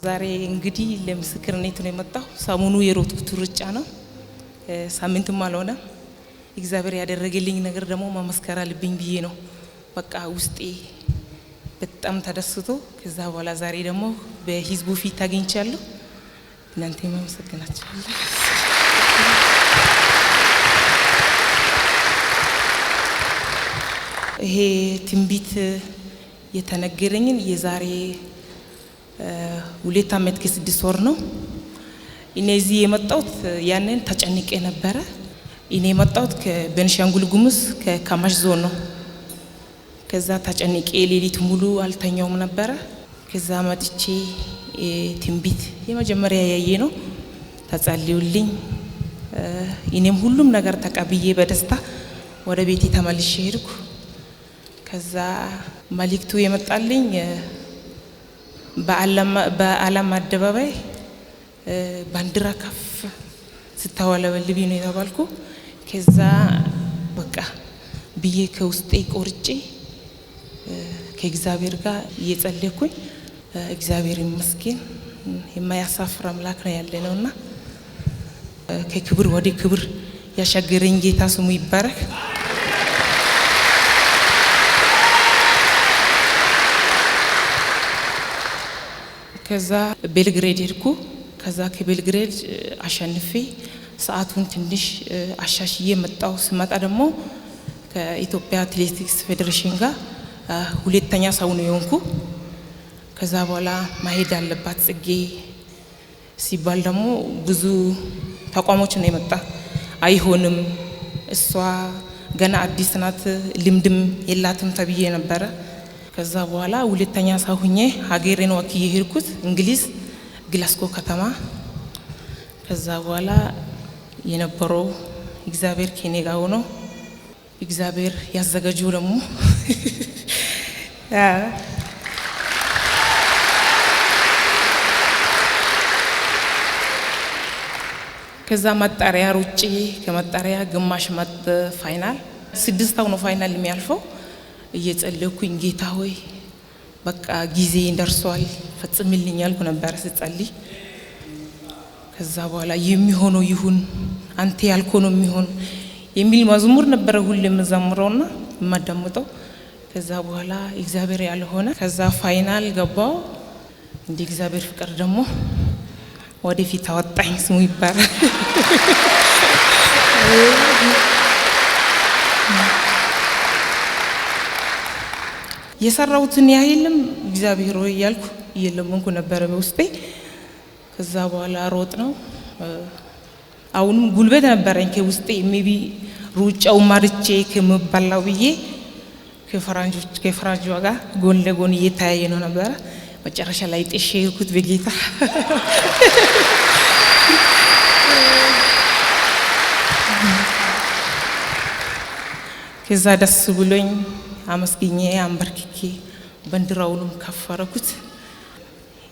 ዛሬ እንግዲህ ለምስክርነት ነው የመጣው። ሰሞኑ የሮጥኩት ሩጫ ነው። ሳምንትም አልሆነ። እግዚአብሔር ያደረገልኝ ነገር ደግሞ ማመስከር አለብኝ ብዬ ነው። በቃ ውስጤ በጣም ተደስቶ ከዛ በኋላ ዛሬ ደግሞ በህዝቡ ፊት አግኝቻለሁ። እናንተ ማመስገናችኋለሁ። ይሄ ትንቢት የተነገረኝን የዛሬ 2 ዓመት ከ6 ወር ነው። እነዚህ የመጣሁት ያንን ተጨንቄ ነበረ። እኔ የመጣሁት ከቤንሻንጉል ጉሙዝ ከካማሽ ዞን ነው። ከዛ ተጨንቄ ሌሊት ሙሉ አልተኛውም ነበረ። ከዛ መጥቼ ትንቢት የመጀመሪያ ያየ ነው ተጸልዩልኝ። እኔም ሁሉም ነገር ተቀብዬ በደስታ ወደ ቤቴ ተመልሼ ሄድኩ። ከዛ መልእክቱ የመጣልኝ በዓለም አደባባይ ባንዲራ ከፍ ስታወለበልቢ ነው የተባልኩ። ከዛ በቃ ብዬ ከውስጤ ቆርጬ ከእግዚአብሔር ጋር እየጸለይኩኝ እግዚአብሔር ይመስገን የማያሳፍር አምላክ ነው ያለነውና ከክብር ወደ ክብር ያሻገረኝ ጌታ ስሙ ይባረክ። ከዛ ቤልግሬድ ሄድኩ። ከዛ ከቤልግሬድ አሸንፌ ሰዓቱን ትንሽ አሻሽዬ መጣሁ። ስመጣ ደግሞ ከኢትዮጵያ አትሌቲክስ ፌዴሬሽን ጋር ሁለተኛ ሰው ነው የሆንኩ። ከዛ በኋላ ማሄድ አለባት ጽጌ ሲባል ደግሞ ብዙ ተቋሞች ነው የመጣ። አይሆንም እሷ ገና አዲስ ናት ልምድም የላትም ተብዬ ነበረ። ከዛ በኋላ ሁለተኛ ሰው ሆኜ ሀገሬን ወክዬ ሄድኩት እንግሊዝ ግላስጎ ከተማ። ከዛ በኋላ የነበረው እግዚአብሔር ከኔ ጋር ሆኖ እግዚአብሔር ያዘጋጀው ደግሞ ከዛ መጣሪያ ሩጬ ከመጣሪያ ግማሽ ፋይናል 6 ነው ፋይናል የሚያልፈው። እየጸለይኩኝ ጌታ ሆይ በቃ ጊዜ ደርሷል ፈጽምልኝ ያልኩ ነበር ስጸልይ። ከዛ በኋላ የሚሆነው ይሁን አንተ ያልከው ነው የሚሆን የሚል መዝሙር ነበር ሁሌም ዘምረውና ማዳምጠው። ከዛ በኋላ እግዚአብሔር ያልሆነ ከዛ ፋይናል ገባው። እንደ እግዚአብሔር ፍቅር ደግሞ ወደፊት አወጣኝ ስሙ ይባላል። የሰራውትን ያህልም እግዚአብሔር ሆይ ያልኩ እየለመንኩ ነበር በውስጤ። ከዛ በኋላ ሮጥ ነው። አሁንም ጉልበት ነበረኝ ከውስጤ ሜቢ ሩጫው ማርቼ ከመባላው ብዬ ከፈራንጆች ጋር ጎን ለጎን እየተያየ ነው ነበር። መጨረሻ ላይ ጥሼ ሄድኩት በጌታ። ከዛ ደስ ብሎኝ አመስግኜ አንበርክኬ ባንዲራውንም ከፈረኩት።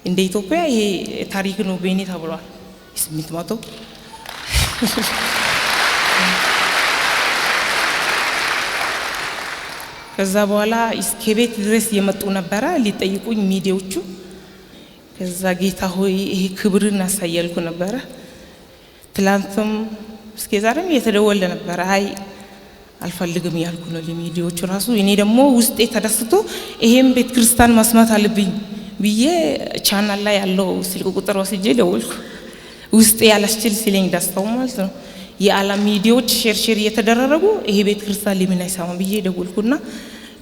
እንደ ኢትዮጵያ ይሄ ታሪክ ነው በእኔ ተብሏል። 800 ከዛ በኋላ እስከ ቤት ድረስ የመጡ ነበር ሊጠይቁኝ ሚዲያዎቹ። ከዛ ጌታ ሆይ ይሄ ክብርን አሳያልኩ ነበር። ትላንትም እስከ ዛሬም እየተደወለ ነበር። አይ አልፈልግም ያልኩ ነው ለሚዲያዎቹ ራሱ። እኔ ደግሞ ውስጤ ተደስቶ ይሄም ቤተ ክርስቲያን መስማት አለብኝ ብዬ ቻናል ላይ ያለው ስልክ ቁጥር ወስጄ ደወልኩ። ውስጤ ያላስችል ሲለኝ ደስታው ማለት ነው። የዓለም ሚዲያዎች ሼር እየተደረጉ ይሄ ቤተ ክርስቲያን ለምን አይሰማም ብዬ ደወልኩና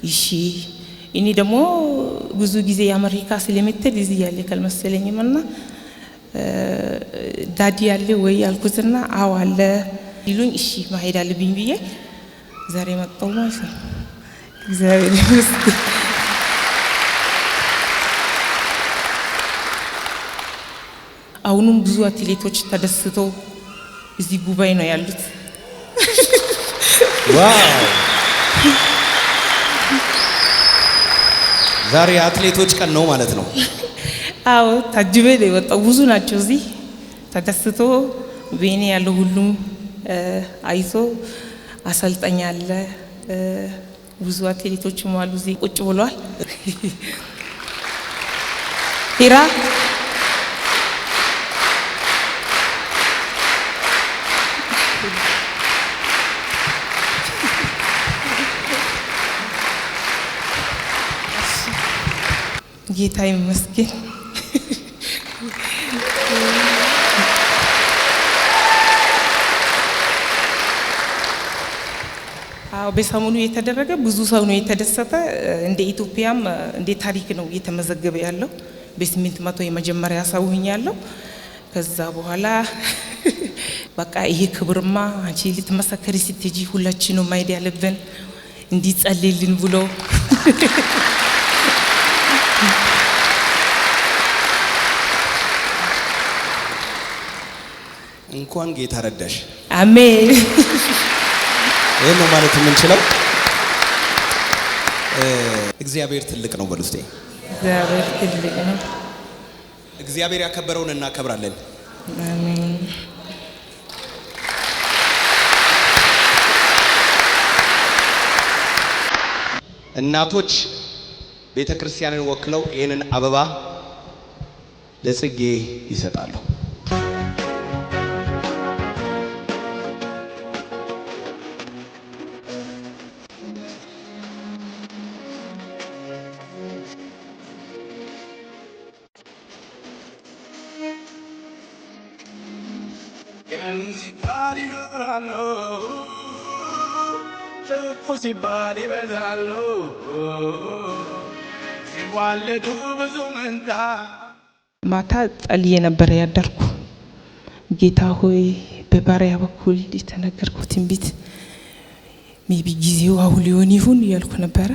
እሺ እኔ ደግሞ ብዙ ጊዜ የአሜሪካ ስለምትል እዚህ ያለ ካልመሰለኝምና ዳዲ ያለ ወይ ያልኩትና አዎ አለ ይሉኝ። እሺ ማሄድ አለብኝ ብዬ ዛሬ መጣሁ ማለት ነው። እግዚአብሔር ይመስገን። አሁንም ብዙ አትሌቶች ተደስተው እዚህ ጉባኤ ነው ያሉት። ዋው! ዛሬ አትሌቶች ቀን ነው ማለት ነው። አዎ ታጅበ የወጣው ብዙ ናቸው እዚህ ተደስቶ በእኔ ያለው ሁሉም አይቶ አሰልጣኝ አለ ብዙ አትሌቶችም አሉ እዚህ ቁጭ ብሏል። ሂራ ጌታ ይመስገን። በሰሞኑ የተደረገ ብዙ ሰው ነው የተደሰተ። እንደ ኢትዮጵያም እንደ ታሪክ ነው የተመዘገበ ያለው። በ800 የመጀመሪያ ሰው ሆኛለሁ። ከዛ በኋላ በቃ ይሄ ክብርማ አንቺ ልትመሰከሪ ስትጂ ሁላችንም ማይድ ያለብን እንዲጸልይልን ብሎ እንኳን ጌታ ረዳሽ። አሜን። ይሄን ነው ማለት የምንችለው። እግዚአብሔር ትልቅ ነው በሉ እስቲ። እግዚአብሔር ትልቅ ነው። እግዚአብሔር ያከበረውን እናከብራለን። አሜን። እናቶች ቤተክርስቲያንን ወክለው ይሄንን አበባ ለጽጌ ይሰጣሉ። ማታ ጸልዬ ነበር ያደርኩ። ጌታ ሆይ በባሪያ በኩል የተነገርከው ትንቢት ሜቢ ጊዜው አሁን ሊሆን ይሁን ያልኩ ነበር።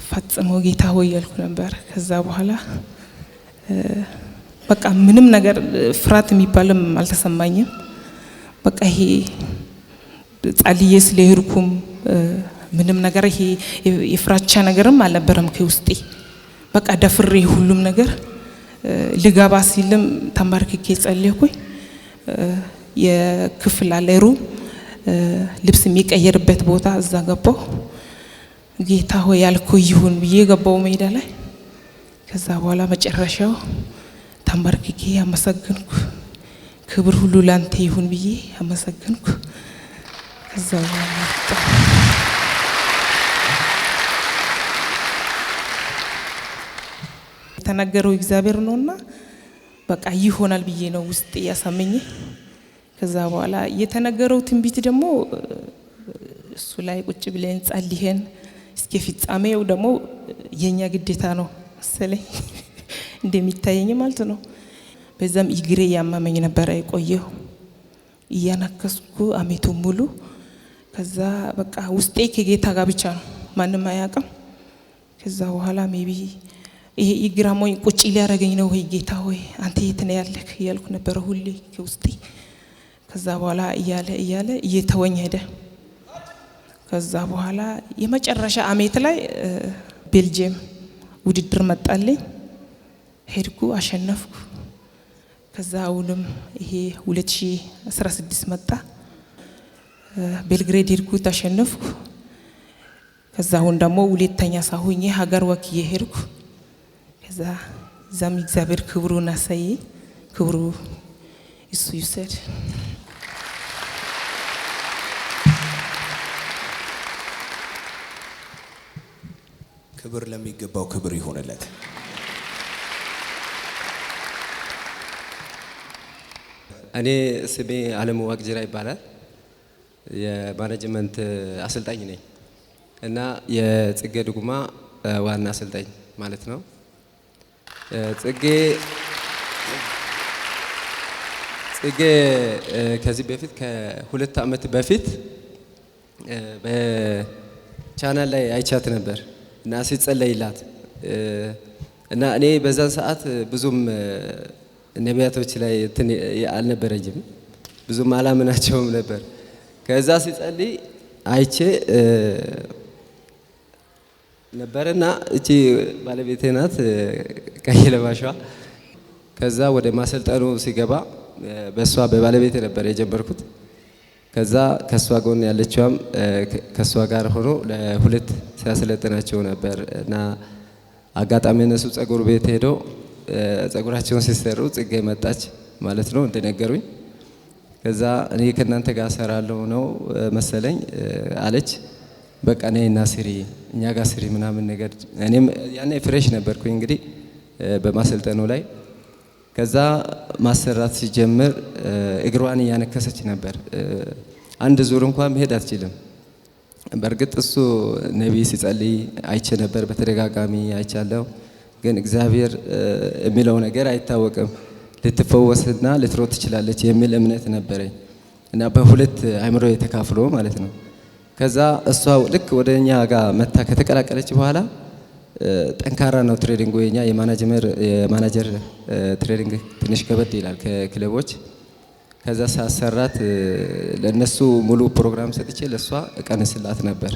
ፈጽሞ ጌታ ሆይ ያልኩ ነበር። ከዛ በኋላ በቃ ምንም ነገር ፍርሃት የሚባልም አልተሰማኝም። በቃ ይሄ ጸልዬ ስለሄድኩም ምንም ነገር ይሄ የፍራቻ ነገርም አልነበረም ከውስጤ። በቃ ደፍሬ ሁሉም ነገር ልገባ ሲልም ተንበርክኬ ጸልይኩኝ። የክፍል አለ ሩም ልብስ የሚቀየርበት ቦታ እዛ ገባሁ። ጌታ ሆይ ያልከው ይሁን ብዬ ገባሁ ሜዳ ላይ። ከዛ በኋላ መጨረሻው ተንበርክኬ አመሰግንኩ። ክብር ሁሉ ላንተ ይሁን ብዬ አመሰግንኩ። ከዛ በኋላ የተናገረው እግዚአብሔር ነውና በቃ ይሆናል ብዬ ነው ውስጥ ያሳመኝ። ከዛ በኋላ የተነገረው ትንቢት ደግሞ እሱ ላይ ቁጭ ብለን ጸልየን እስከ ፍጻሜው ደግሞ የኛ ግዴታ ነው መሰለኝ እንደሚታየኝ ማለት ነው። በዛም እግሬ ያመመኝ ነበር የቆየው እያነከስኩ አመቱ ሙሉ። ከዛ በቃ ውስጤ ከጌታ ጋር ብቻ ነው ማንም አያውቅም። ከዛ በኋላ ሜቢ ይሄ እግራሞኝ ቁጭ ሊያረገኝ ነው ወይ ጌታ ሆይ አንተ የት ነው ያለህ እያልኩ ነበር ሁሌ ከውስጤ። ከዛ በኋላ እያለ እየተወኝ ሄደ። ከዛ በኋላ የመጨረሻ አመት ላይ ቤልጅየም ውድድር መጣልኝ። ሄድኩ፣ አሸነፍኩ። ከዛ አሁንም ይሄ 2016 መጣ። ቤልግሬድ ሄድኩ፣ ተሸነፍኩ። ከዛ አሁን ደግሞ ሁለተኛ ሰው ሆኜ ሀገር ወክዬ ሄድኩ። ከዛ ዛም እግዚአብሔር ክብሩን አሳየ። ክብሩ እሱ ይውሰድ። ክብር ለሚገባው ክብር ይሆንለት። እኔ ስሜ አለሙ ዋቅጅራ ይባላል። የማኔጅመንት አሰልጣኝ ነኝ እና የጽጌ ድጉማ ዋና አሰልጣኝ ማለት ነው። ጽጌ ከዚህ በፊት ከ2 ዓመት በፊት በቻናል ላይ አይቻት ነበር እና ሲጸለይላት እና እኔ በዛን ሰዓት ብዙም ነቢያቶች ላይ አልነበረኝም፣ ብዙም አላምናቸውም ነበር። ከዛ ሲጸልይ አይቼ ነበርና እቺ ባለቤቴ ናት ቀይ ለባሿ። ከዛ ወደ ማሰልጠኑ ሲገባ በሷ በባለቤቴ ነበር የጀመርኩት። ከዛ ከሷ ጎን ያለችውም ከሷ ጋር ሆኖ ለሁለት ሲያሰለጥናቸው ነበር እና አጋጣሚ እነሱ ጸጉር ቤት ሄዶ ጸጉራቸውን ሲሰሩ ጽጌ መጣች ማለት ነው እንደነገሩኝ። ከዛ እኔ ከእናንተ ጋር ሰራለሁ ነው መሰለኝ አለች በቃ ነይና ስሪ እኛ ጋር ስሪ ምናምን ነገር። እኔም ያኔ ፍሬሽ ነበርኩኝ እንግዲህ በማሰልጠኑ ላይ። ከዛ ማሰራት ሲጀምር እግሯን እያነከሰች ነበር። አንድ ዙር እንኳን መሄድ አትችልም። በእርግጥ እሱ ነቢይ ሲጸልይ አይቼ ነበር፣ በተደጋጋሚ አይቻለሁ። ግን እግዚአብሔር የሚለው ነገር አይታወቅም። ልትፈወስና ልትሮጥ ትችላለች የሚል እምነት ነበረኝ እና በሁለት አእምሮ የተካፍሎ ማለት ነው። ከዛ እሷ ልክ ወደኛ ጋር መታ ከተቀላቀለች በኋላ ጠንካራ ነው ትሬኒንጉ። የኛ የማናጀር ትሬኒንግ ትንሽ ከበድ ይላል ከክለቦች። ከዛ ሳሰራት ለነሱ ሙሉ ፕሮግራም ሰጥቼ ለሷ እቀንስላት ነበር።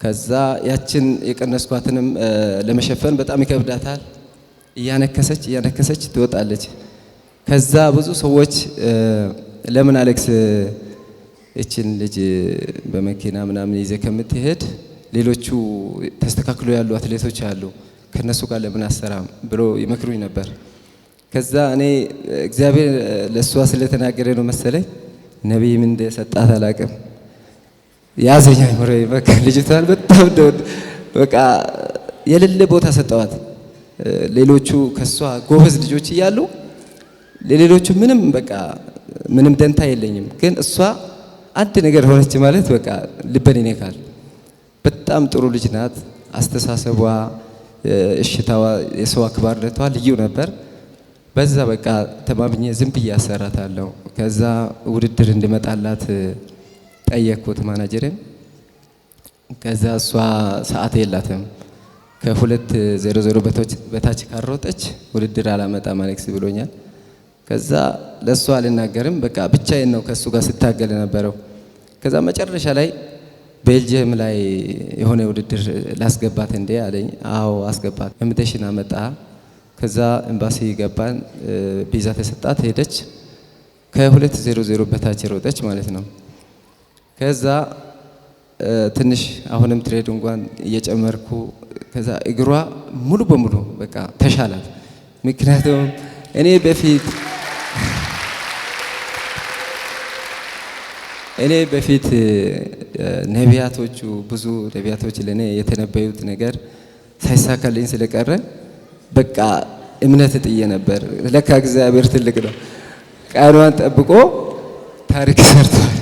ከዛ ያችን የቀነስኳትንም ለመሸፈን በጣም ይከብዳታል። እያነከሰች ትወጣለች። ከዛ ብዙ ሰዎች ለምን አሌክስ እችን ልጅ በመኪና ምናምን ይዘ ከምትሄድ ሌሎቹ ተስተካክሎ ያሉ አትሌቶች አሉ ከነሱ ጋር ለምን አሰራም ብሎ ይመክሩኝ ነበር። ከዛ እኔ እግዚአብሔር ለሷ ስለተናገረ ነው መሰለኝ ነብይ ምን እንደሰጣት አላቅም ያዘኛ ምሬ በቃ ልጅቷን በጣም ደውድ በቃ የሌለ ቦታ ሰጠዋት። ሌሎቹ ከሷ ጎበዝ ልጆች እያሉ ለሌሎቹ ምንም ደንታ የለኝም። ግን እሷ አንድ ነገር ሆነች ማለት በቃ ልበን ይነካል። በጣም ጥሩ ልጅ ናት። አስተሳሰቧ፣ እሽታዋ፣ የሰው አክባርነቷ ልዩ ነበር። በዛ በቃ ተማምኜ ዝም ብዬ አሰራታለሁ። ከዛ ውድድር እንድመጣላት ጠየቅኩት ማናጀርን። ከዛ እሷ ሰዓት የላትም ከ2:00 በታች ካሮጠች ውድድር አላመጣም አሌክስ ብሎኛል። ከዛ ለሷ አልናገርም በቃ ብቻዬን ነው ከሱ ጋር ስታገል ነበረው። ከዛ መጨረሻ ላይ ቤልጅየም ላይ የሆነ ውድድር ላስገባት እንዴ አለኝ። አዎ አስገባት። ኢንቪቴሽን አመጣ። ከዛ ኤምባሲ ገባን። ቪዛ ተሰጣት፣ ሄደች። ከ2:00 በታች ሮጠች ማለት ነው። ከዛ ትንሽ አሁንም ትሬድ እንኳን እየጨመርኩ ከዛ እግሯ ሙሉ በሙሉ በቃ ተሻላት። ምክንያቱም እኔ በፊት ነቢያቶቹ ብዙ ነቢያቶች ለኔ የተነበዩት ነገር ሳይሳካልኝ ስለቀረ በቃ እምነት ጥዬ ነበር። ለካ እግዚአብሔር ትልቅ ነው። ቃሏን ጠብቆ ታሪክ ሰርቷል።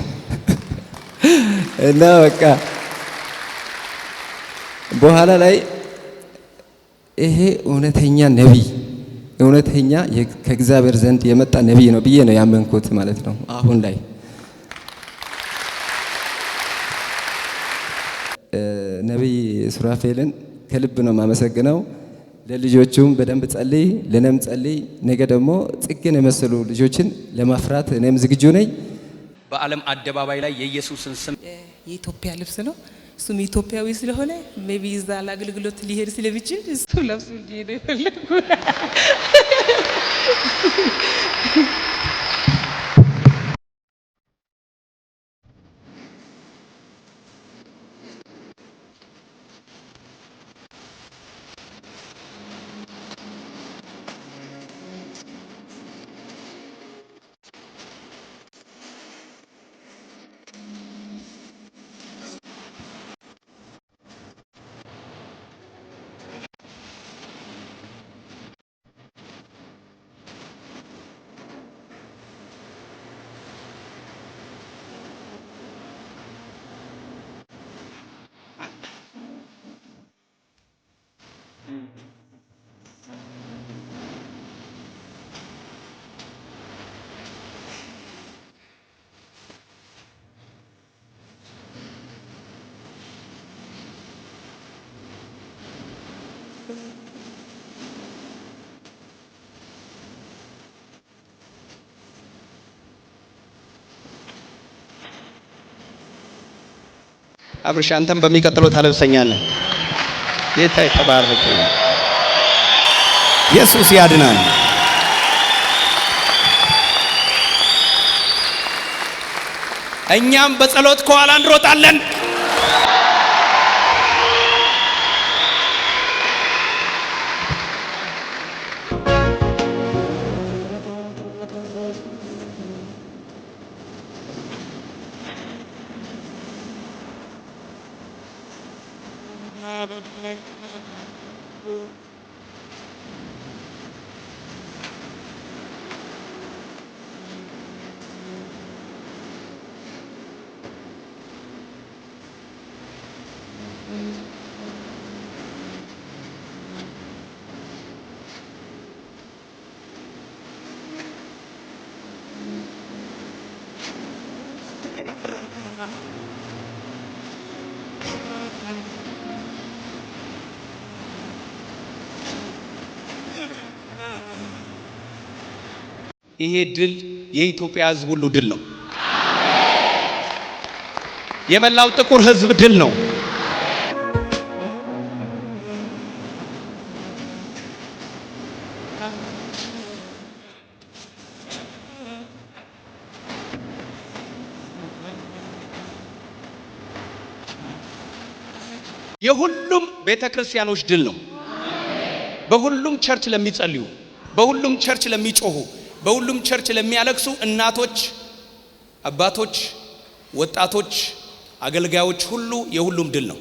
እና በቃ በኋላ ላይ ይሄ እውነተኛ ነቢይ እውነተኛ ከእግዚአብሔር ዘንድ የመጣ ነቢይ ነው ብዬ ነው ያመንኩት ማለት ነው። አሁን ላይ ነቢይ ሱራፌልን ከልብ ነው የማመሰግነው። ለልጆቹም በደንብ ጸልይ፣ ለነም ጸልይ። ነገ ደግሞ ጽጌን የመሰሉ ልጆችን ለማፍራት እኔም ዝግጁ ነኝ። በዓለም አደባባይ ላይ የኢየሱስን ስም የኢትዮጵያ ልብስ ነው። እሱም ኢትዮጵያዊ ስለሆነ ሜቢ እዛ ለአገልግሎት ሊሄድ ስለሚችል እሱ ለብሱ ሊሄድ ይፈልጉ። አብርሽ አንተም በሚቀጥለው ታለብሰኛለህ። ጌታ የተባረከ ይሁን። ኢየሱስ ያድናል። እኛም በጸሎት ከኋላ እንሮጣለን። ይሄ ድል የኢትዮጵያ ሕዝብ ሁሉ ድል ነው። የመላው ጥቁር ሕዝብ ድል ነው። የሁሉም ቤተክርስቲያኖች ድል ነው። በሁሉም ቸርች ለሚጸልዩ፣ በሁሉም ቸርች ለሚጮሁ፣ በሁሉም ቸርች ለሚያለቅሱ እናቶች፣ አባቶች፣ ወጣቶች፣ አገልጋዮች ሁሉ የሁሉም ድል ነው።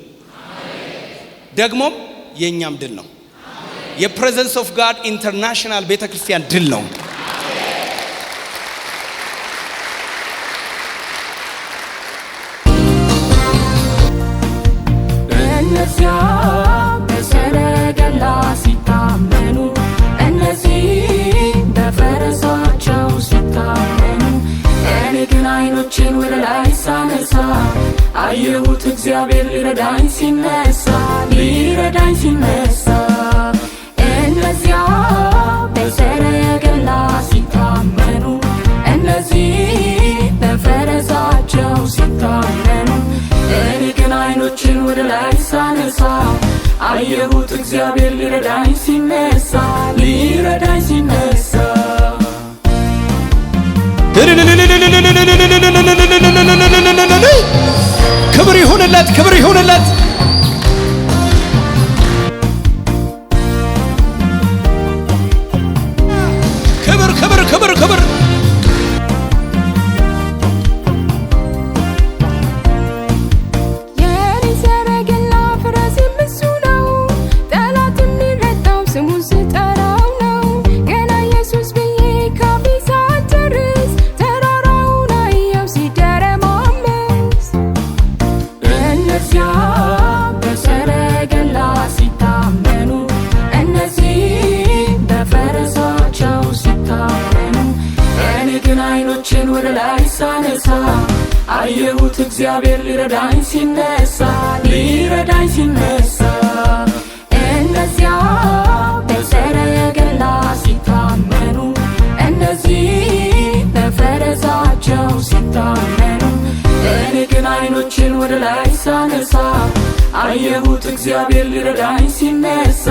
ደግሞም የኛም ድል ነው። የፕሬዘንስ ኦፍ ጋድ ኢንተርናሽናል ቤተክርስቲያን ድል ነው። አየሁት እግዚአብሔር ሊረዳኝ ሲነሳ እነዚያ በሰረገላ ሲታመኑ እነዚህ በፈረሳቸው ሲታመኑ እኔ ግን አይኖችን ወደ ላይ ሳነሳ አየሁት እግዚአብሔር ሊረዳኝ ሲነሳ ክብር ይሁንለት፣ ክብር ይሁንለት። ክብር ክብር ክብር ክብር አየሁት እግዚአብሔር ሊረዳኝ ሲነሳ እነዚያ በሰረገላ ሲታመኑ እነዚህ በፈረሳቸው ሲታመኑ እኔ ግን አይኖችን ወደ ላይ ሳነሳ አየሁት እግዚአብሔር ሊረዳኝ ሲነሳ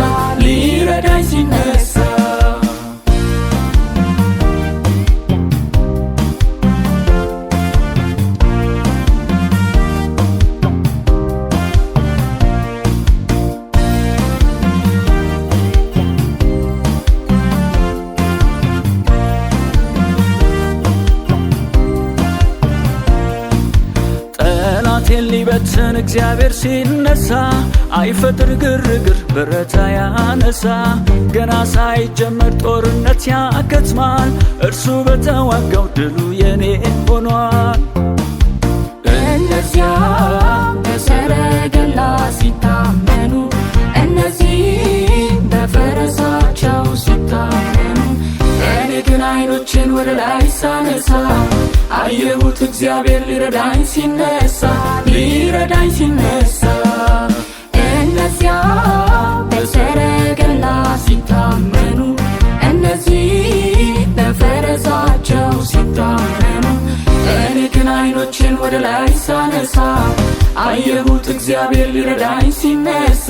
ሊበትን እግዚአብሔር ሲነሳ አይፈጥር ግርግር ብረታ ያነሳ ገና ሳይጀመር ጦርነት ያከትማል እርሱ በተዋጋው ድሉ የኔ ሆኗል። እነዚያ በሰረገላ ሲታመኑ እነዚህ በፈረሳቸው ሲታመኑ እኔ ግን አይኖችን ወደ ላይ ሳነሳ አየሁት እግዚአብሔር ሊረዳኝ ሲነሳ እነዚያ በሰረገላ ሲታመኑ እነዚህ በፈረሳቸው ሲታመኑ እኔ ግን አይኖችን ወደ ላይ ሳነሳ አየሁት እግዚአብሔር ሊረዳኝ ሲነሳ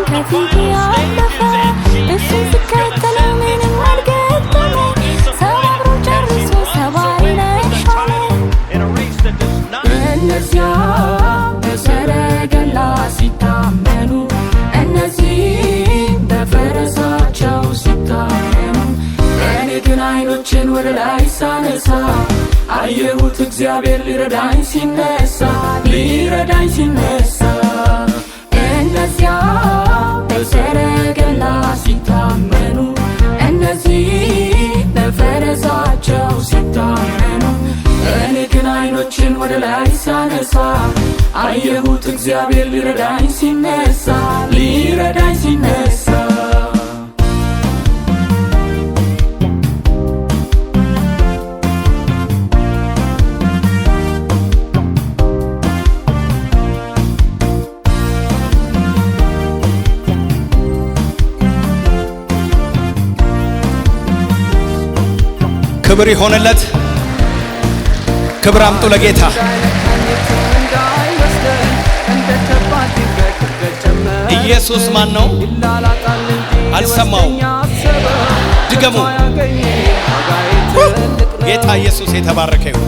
ከፊት ያለ አይኖችን ወደ ላይ ሳነሳ አየሁት እግዚአብሔር ሊረዳኝ ሲነሳ እነዚያ በሰረገላ ሲታመኑ እነዚህ በፈረሳቸው ሲታመኑ እኔ ግን አይኖችን ወደ ላይ ሳነሳ አየሁት እግዚአብሔር ሊረዳኝ ሲነሳ ክብር ይሆንለት። ክብር አምጡ ለጌታ። ኢየሱስ ማን ነው? አልሰማውም። ድገሙ። ጌታ ኢየሱስ የተባረከ ይሁን።